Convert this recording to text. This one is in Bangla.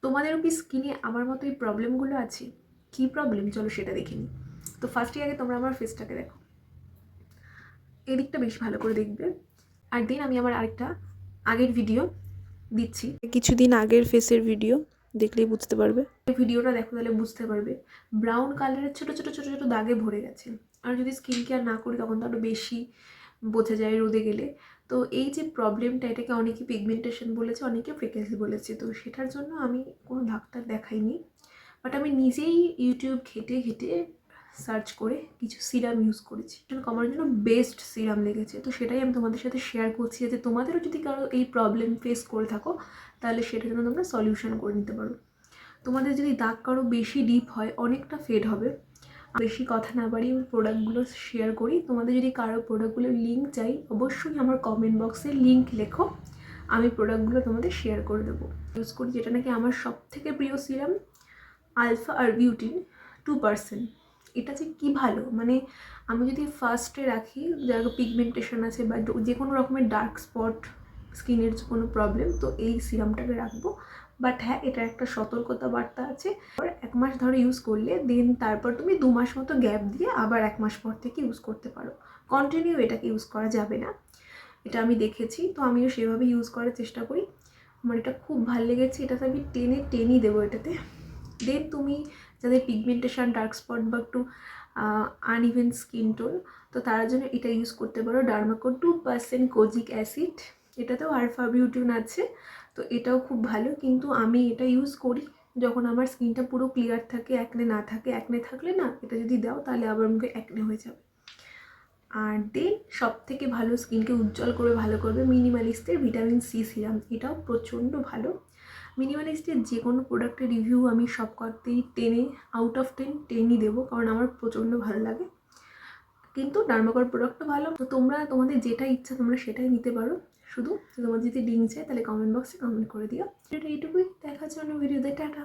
তোমাদেরও কি স্কিনে আমার মতো এই প্রবলেমগুলো আছে? কী প্রবলেম চলো সেটা দেখে নিই। তো ফার্স্টে আগে তোমরা আমার ফেসটাকে দেখো, এদিকটা বেশ ভালো করে দেখবে। আর দেন আমি আমার আরেকটা আগের ভিডিও দিচ্ছি, কিছুদিন আগের ফেসের ভিডিও, দেখলেই বুঝতে পারবে। ভিডিওটা দেখো তাহলে বুঝতে পারবে ব্রাউন কালারের ছোটো ছোটো ছোটো ছোটো দাগে ভরে গেছে। আর যদি স্কিন কেয়ার না করি তখন তো আরও বেশি বোঝা যায় রোদে গেলে। তো এই যে প্রবলেমটা, এটাকে অনেকে পিগমেন্টেশন বলেছে, অনেকে ফ্রিকেন্সি বলেছে। তো সেটার জন্য আমি কোনো ডাক্তার দেখাইনি, বাট আমি নিজেই ইউটিউব ঘেটে ঘেটে সার্চ করে কিছু সিরাম ইউজ করেছি, আমার জন্য বেস্ট সিরাম লেগেছে। তো সেটাই আমি তোমাদের সাথে শেয়ার করছি, যে তোমাদেরও যদি কারো এই প্রবলেম ফেস করে থাকো তাহলে সেটার জন্য তোমরা সলিউশন করে নিতে পারো। তোমাদের যদি দাগ কারো বেশি ডিপ হয়, অনেকটা ফেড হবে। বেশি কথা না বাড়িয়ে আমি প্রোডাক্টগুলো শেয়ার করি। তোমাদের যদি কারো প্রোডাক্টগুলোর লিঙ্ক চাই, অবশ্যই আমার কমেন্ট বক্সে লিঙ্ক লেখো, আমি প্রোডাক্টগুলো তোমাদের শেয়ার করে দেবো। ইউজ করি যেটা নাকি আমার সবথেকে প্রিয় সিরাম, আলফা আরবিউটিন 2%। এটা যে কী ভালো, মানে আমি যদি ফার্স্টে রাখি যারা পিগমেন্টেশন আছে বা যে কোনো রকমের ডার্ক স্পট, স্কিনের কোনো প্রবলেম, তো এই সিরামটাকে রাখবো। বাট হ্যাঁ, এটা একটা সতর্কতা বার্তা আছে, 1 মাস ধরে ইউজ করলে দেন তারপর তুমি 2 মাস মতো গ্যাপ দিয়ে আবার 1 মাস পর থেকে ইউজ করতে পারো। কন্টিনিউ এটাকে ইউজ করা যাবে না, এটা আমি দেখেছি। তো আমিও সেভাবে ইউজ করার চেষ্টা করি। আমার এটা খুব ভালো লেগেছে, এটাতে আমি টেনই দেবো এটাতে। দেন তুমি যাদের পিগমেন্টেশন, ডার্ক স্পট বা একটু আনইভেন স্কিন টোন, তো তার জন্য এটা ইউজ করতে পারো, ডার্মাকো 2% কোজিক অ্যাসিড। এটাতেও আলফা বিউটিন আছে, তো এটাও খুব ভালো। কিন্তু আমি এটা ইউজ করি যখন আমার স্কিনটা পুরো ক্লিয়ার থাকে, অ্যাকনে না থাকে। অ্যাকনে থাকলে না এটা যদি দাও তাহলে আবার মুখে অ্যাকনে হয়ে যাবে। আর দেন সবথেকে ভালো, স্কিনকে উজ্জ্বল করে ভালো করবে, মিনিমালিস্টের ভিটামিন সি সিরাম। এটাও প্রচণ্ড ভালো। মিনিমালিস্টের যে কোনো প্রোডাক্টের রিভিউ আমি সব করতেই 10 আউট অফ 10ই দেবো, কারণ আমার প্রচণ্ড ভালো লাগে। কিন্তু ডার্মাকোর প্রোডাক্টও ভালো। তো তোমরা তোমাদের যেটা ইচ্ছা তোমরা সেটাই নিতে পারো। শুধু তোমার যদি লিঙ্ক চাই তাহলে কমেন্ট বক্সে কমেন্ট করে দিও। এটা এইটুকুই, দেখার জন্য ভিডিওতে টাটা।